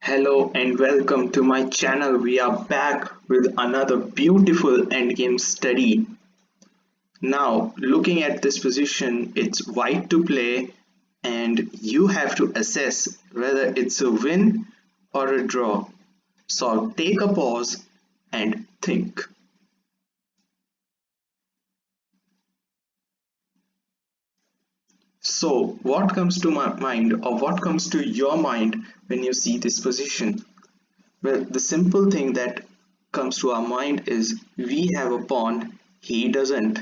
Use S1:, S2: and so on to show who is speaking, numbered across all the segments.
S1: Hello and welcome to my channel. We are back with another beautiful endgame study. Now, looking at this position, it's white to play and you have to assess whether it's a win or a draw. So take a pause and think. So what comes to my mind or what comes to your mind when you see this position? Well, the simple thing that comes to our mind is we have a pawn, he doesn't.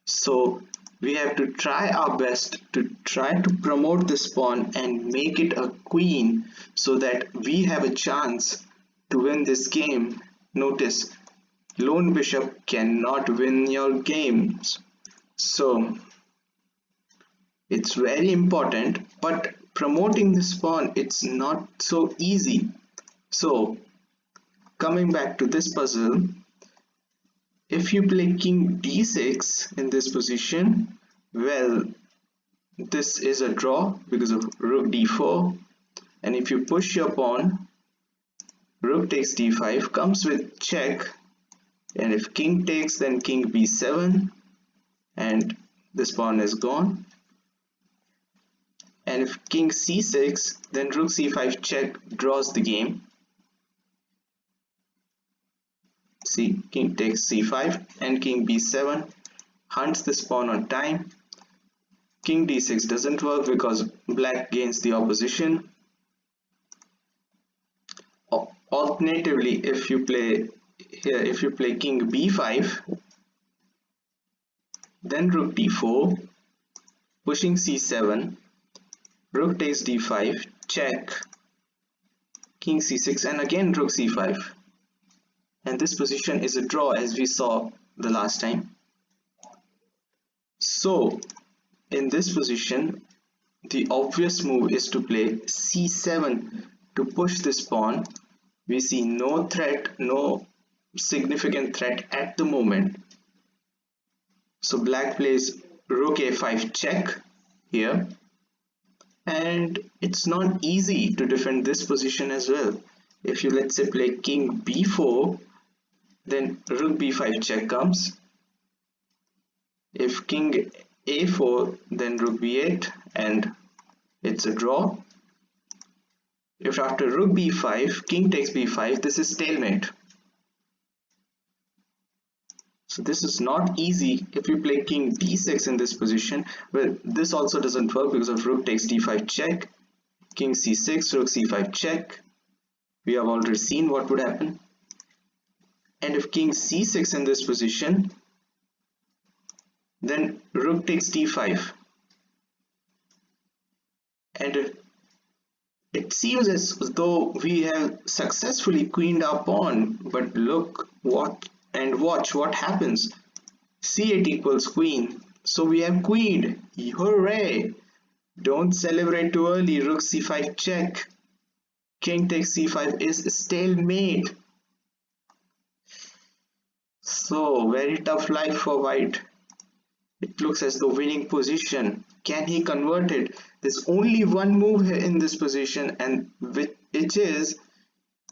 S1: So we have to try our best to try to promote this pawn and make it a queen so that we have a chance to win this game. Notice, lone bishop cannot win your games. So it's very important, but promoting this pawn, it's not so easy. So coming back to this puzzle, if you play king d6 in this position, well, this is a draw because of rook d4. And if you push your pawn, rook takes d5 comes with check. And if king takes, then king b7, and this pawn is gone. And if king c6, then rook c5 check draws the game. See, king takes c5 and king b7 hunts this pawn on time. King d6 doesn't work because black gains the opposition. Alternatively, if you play king b5, then rook d4, pushing c7, rook takes d5, check, king c6, and again rook c5. And this position is a draw as we saw the last time. So in this position, the obvious move is to play c7 to push this pawn. We see no threat, no significant threat at the moment. So black plays rook a5 check here. And it's not easy to defend this position as well. If you, let's say, play king b4, then rook b5 check comes. If king a4, then rook b8, and it's a draw. If after rook b5, king takes b5, this is stalemate. So this is not easy. If you play king d6 in this position, well, this also doesn't work because of rook takes d5 check, king c6, rook c5 check. We have already seen what would happen. And if king c6 in this position, then rook takes d5. And it seems as though we have successfully queened our pawn, but look what and watch what happens. c8 equals queen. So we have queened. Hooray! Don't celebrate too early. Rook c5 check. King takes c5 is stalemate. So very tough life for white. It looks as though winning position. Can he convert it? There's only one move here in this position, and which is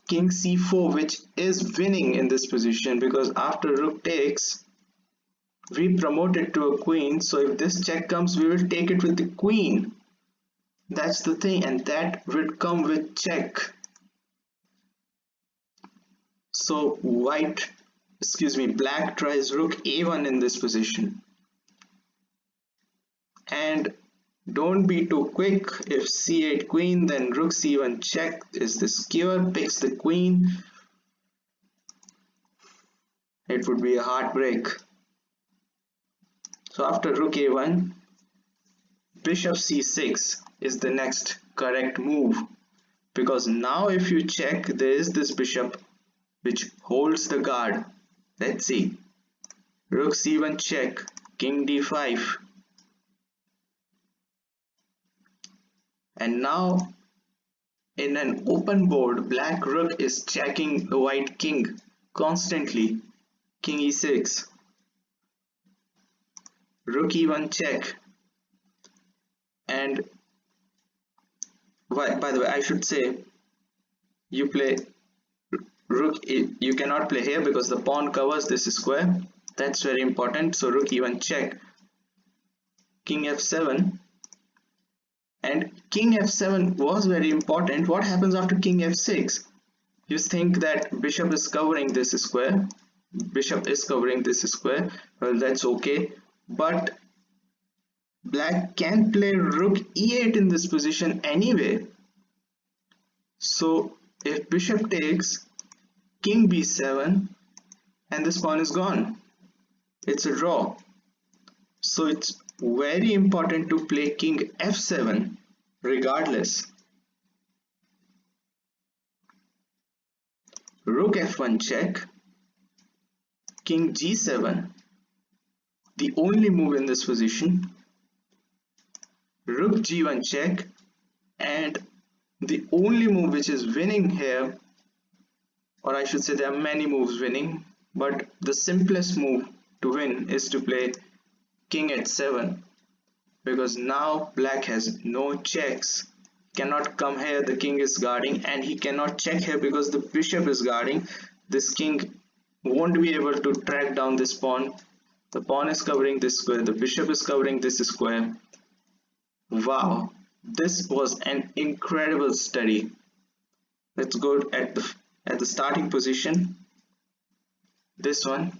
S1: king c4, which is winning in this position because after rook takes, we promote it to a queen. So if this check comes, we will take it with the queen. That's the thing, and that will come with check. So black tries rook a1 in this position. And don't be too quick. If c8 queen, then rook c1 check is the skewer, picks the queen. It would be a heartbreak. So after rook a1, bishop c6 is the next correct move, because now if you check, there is this bishop which holds the guard. Let's see. Rook c1 check, king d5. And now in an open board, black rook is checking the white king constantly. King e6. Rook e1 check. And by the way, I should say You play rook, you cannot play here because the pawn covers this square. That's very important. So rook e1 check, king f7, and king f7 was very important. What happens after king f6? You think that bishop is covering this square. Bishop is covering this square. Well, that's okay. But black can play rook e8 in this position anyway. So if bishop takes, king b7, and this pawn is gone. It's a draw. So it's very important to play king f7 regardless. Rook f1 check, king g7, the only move in this position. Rook g1 check, and the only move which is winning here, or I should say there are many moves winning, but the simplest move to win is to play king h7, because now black has no checks. Cannot come here, the king is guarding, and he cannot check here because the bishop is guarding. This king won't be able to track down this pawn. The pawn is covering this square, the bishop is covering this square. Wow, this was an incredible study. Let's go at the starting position. This one.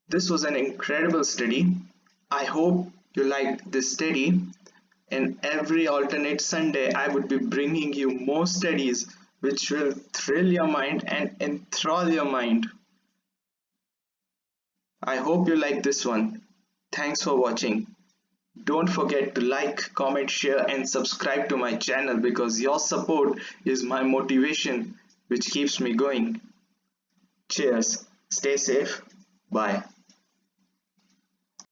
S1: This was an incredible study. I hope you liked this study. In every alternate Sunday, I would be bringing you more studies which will thrill your mind and enthrall your mind. I hope you like this one. Thanks for watching. Don't forget to like, comment, share and subscribe to my channel because your support is my motivation which keeps me going. Cheers. Stay safe. Bye.